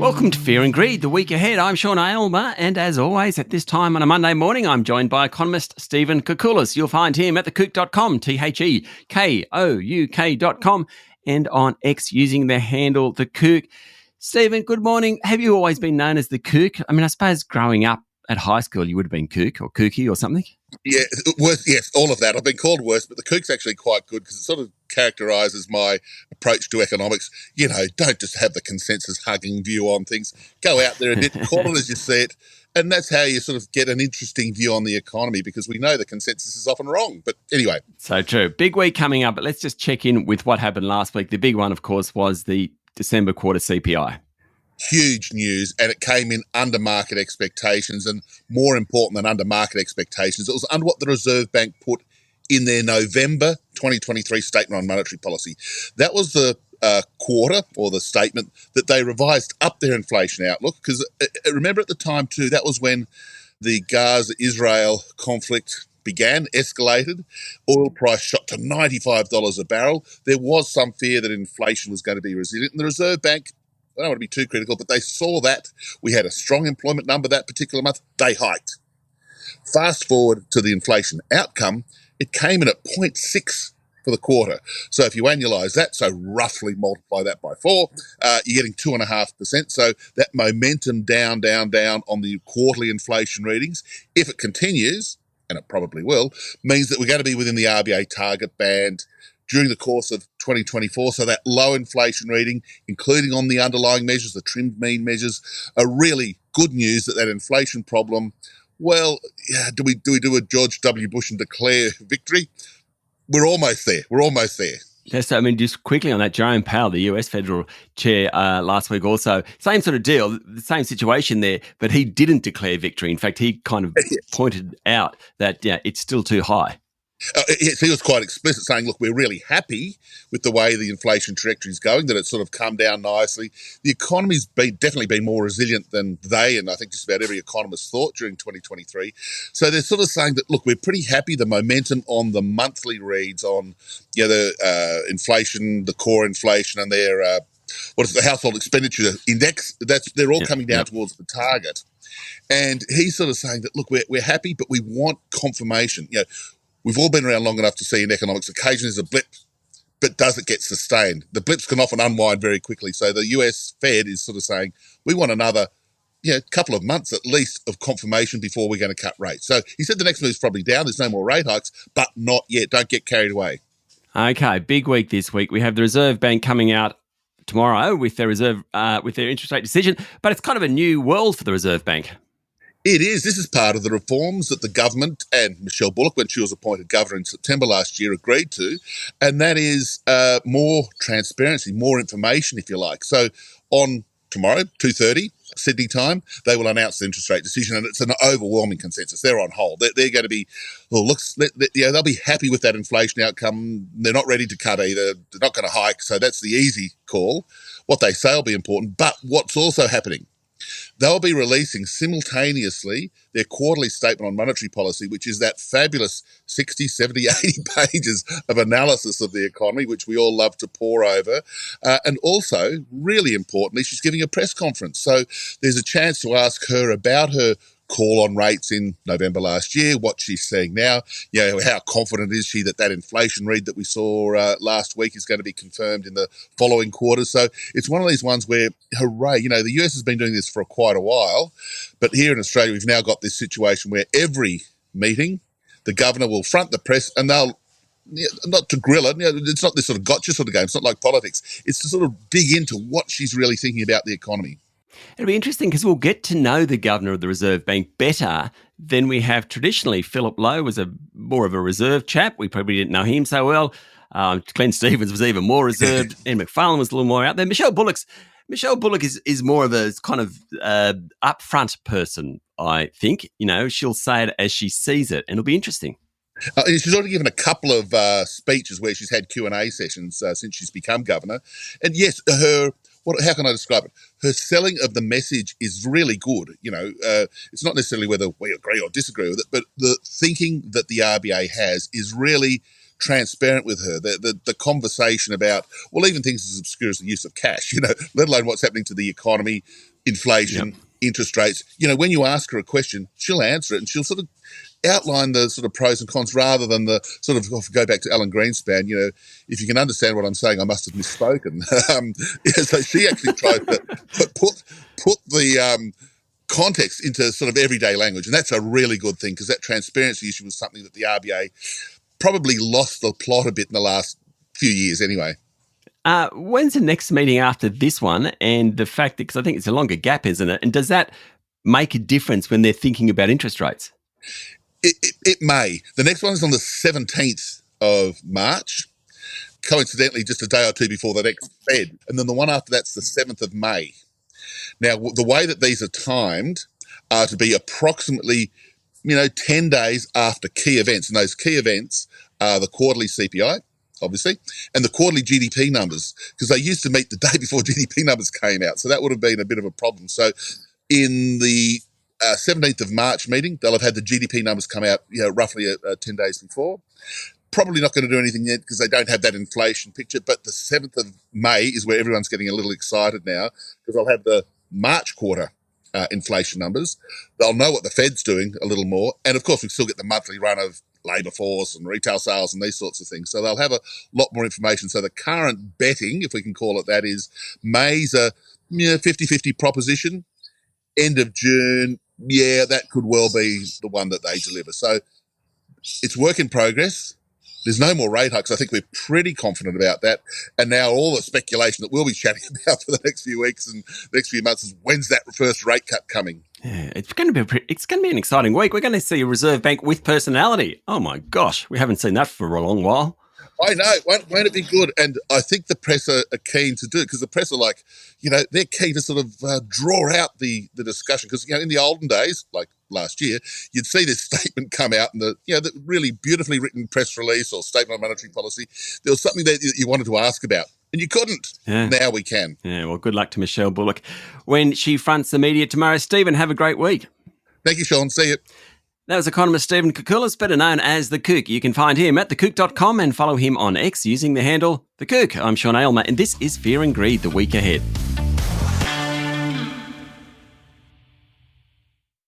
Welcome to Fear and Greed, the week ahead. I'm Sean Aylmer, and as always, at this time on a Monday morning, I'm joined by economist Stephen Koukoulas. You'll find him at thekouk.com, TheKouk.com, and on X using the handle The Kouk. Stephen, good morning. Have you always been known as The Kouk? I mean, I suppose growing up at high school, you would have been Kouk or Kooky or something. Yeah, worse, yes, all of that. I've been called worse, but the Kouk's actually quite good because it sort of characterises my approach to economics. You know, don't just have the consensus hugging view on things. Go out there and call it as you see it. And that's how you sort of get an interesting view on the economy, because we know the consensus is often wrong. But anyway. So true. Big week coming up, but let's just check in with what happened last week. The big one, of course, was the December quarter CPI. Huge news, and it came in under market expectations, and more important than under market expectations, it was under what the Reserve Bank put in their November 2023 statement on monetary policy. That was the quarter, or the statement, that they revised up their inflation outlook, because remember at the time too, that was when the Gaza-Israel conflict began, escalated, oil price shot to $95 a barrel. There was some fear that inflation was going to be resilient, and the Reserve Bank, I don't want to be too critical, but they saw that. We had a strong employment number that particular month. They hiked. Fast forward to the inflation outcome, it came in at 0.6 for the quarter. So if you annualise that, so roughly multiply that by 4, you're getting 2.5%. So that momentum down on the quarterly inflation readings, if it continues, and it probably will, means that we're going to be within the RBA target band during the course of 2024. So that low inflation reading, including on the underlying measures, the trimmed mean measures, are really good news that inflation problem, well, do we do a George W. Bush and declare victory? We're almost there. Yes, I mean, just quickly on that, Jerome Powell, the US Federal Chair, last week also, same sort of deal, the same situation there, but he didn't declare victory. In fact, he kind of pointed out that, it's still too high. He was quite explicit, saying, look, we're really happy with the way the inflation trajectory is going, that it's sort of come down nicely. The economy's definitely been more resilient than they, and I think just about every economist, thought during 2023. So they're sort of saying that, look, we're pretty happy. The momentum on the monthly reads on the inflation, the core inflation, and their the household expenditure index, they're all coming down towards the target. And he's sort of saying that, look, we're happy, but we want confirmation. We've all been around long enough to see in economics, occasionally there's a blip, but does it get sustained? The blips can often unwind very quickly. So the US Fed is sort of saying, we want another couple of months at least of confirmation before we're going to cut rates. So he said the next move's probably down. There's no more rate hikes, but not yet. Don't get carried away. Okay, big week this week. We have the Reserve Bank coming out tomorrow with their interest rate decision, but it's kind of a new world for the Reserve Bank. It is. This is part of the reforms that the government and Michelle Bullock, when she was appointed governor in September last year, agreed to, and that is more transparency, more information, if you like. So on tomorrow, 2:30 Sydney time, they will announce the interest rate decision, and it's an overwhelming consensus. They're on hold. They're going to be, they'll be happy with that inflation outcome. They're not ready to cut either. They're not going to hike, so that's the easy call. What they say will be important, but what's also happening, they'll be releasing simultaneously their quarterly statement on monetary policy, which is that fabulous 60, 70, 80 pages of analysis of the economy, which we all love to pore over. And also, really importantly, she's giving a press conference. So there's a chance to ask her about her call on rates in November last year, what she's seeing now, how confident is she that inflation read that we saw last week is going to be confirmed in the following quarter. So it's one of these ones where, hooray, the US has been doing this for quite a while, but here in Australia, we've now got this situation where every meeting, the governor will front the press and they'll, not to grill it, it's not this sort of gotcha sort of game, it's not like politics, it's to sort of dig into what she's really thinking about the economy. It'll be interesting because we'll get to know the governor of the Reserve Bank better than we have traditionally. Philip Lowe was more of a reserve chap. We probably didn't know him so well. Glenn Stevens was even more reserved. Ian Macfarlane was a little more out there. Michelle Bullock is more of a kind of upfront person, I think. She'll say it as she sees it, and it'll be interesting. She's already given a couple of speeches where she's had Q&A sessions since she's become governor. And yes, how can I describe it? Her selling of the message is really good. It's not necessarily whether we agree or disagree with it, but the thinking that the RBA has is really transparent with her. The conversation about, even things as obscure as the use of cash, let alone what's happening to the economy, inflation, interest rates. You know, when you ask her a question, she'll answer it and she'll sort of outline the sort of pros and cons rather than the sort of, go back to Alan Greenspan, you know, if you can understand what I'm saying, I must have misspoken. So she actually tried to put the context into sort of everyday language. And that's a really good thing because that transparency issue was something that the RBA probably lost the plot a bit in the last few years anyway. When's the next meeting after this one? And the fact that, because I think it's a longer gap, isn't it? And does that make a difference when they're thinking about interest rates? It may. The next one is on the 17th of March, coincidentally just a day or two before the next Fed. And then the one after that's the 7th of May. Now, the way that these are timed are to be approximately, 10 days after key events. And those key events are the quarterly CPI, obviously, and the quarterly GDP numbers, because they used to meet the day before GDP numbers came out. So that would have been a bit of a problem. So in the 17th of March meeting, they'll have had the GDP numbers come out, roughly 10 days before. Probably not going to do anything yet because they don't have that inflation picture. But the 7th of May is where everyone's getting a little excited now because they'll have the March quarter inflation numbers. They'll know what the Fed's doing a little more. And, of course, we still get the monthly run of labour force and retail sales and these sorts of things. So they'll have a lot more information. So the current betting, if we can call it that, is May's a 50-50 proposition. End of June, that could well be the one that they deliver. So it's work in progress. There's no more rate hikes. I think we're pretty confident about that. And now all the speculation that we'll be chatting about for the next few weeks and next few months is when's that first rate cut coming? Yeah, it's going to be an exciting week. We're going to see a Reserve Bank with personality. Oh my gosh, we haven't seen that for a long while. I know. Won't it be good? And I think the press are keen to do it because the press are like, they're keen to sort of draw out the discussion because, in the olden days, like last year, you'd see this statement come out in the really beautifully written press release or statement on monetary policy. There was something that you wanted to ask about and you couldn't. Yeah. Now we can. Yeah, well, good luck to Michelle Bullock when she fronts the media tomorrow. Stephen, have a great week. Thank you, Sean. See you. That was economist Stephen Koukoulas, better known as The Kook. You can find him at thekook.com and follow him on X using the handle The Kook. I'm Sean Aylmer, and this is Fear and Greed, the week ahead.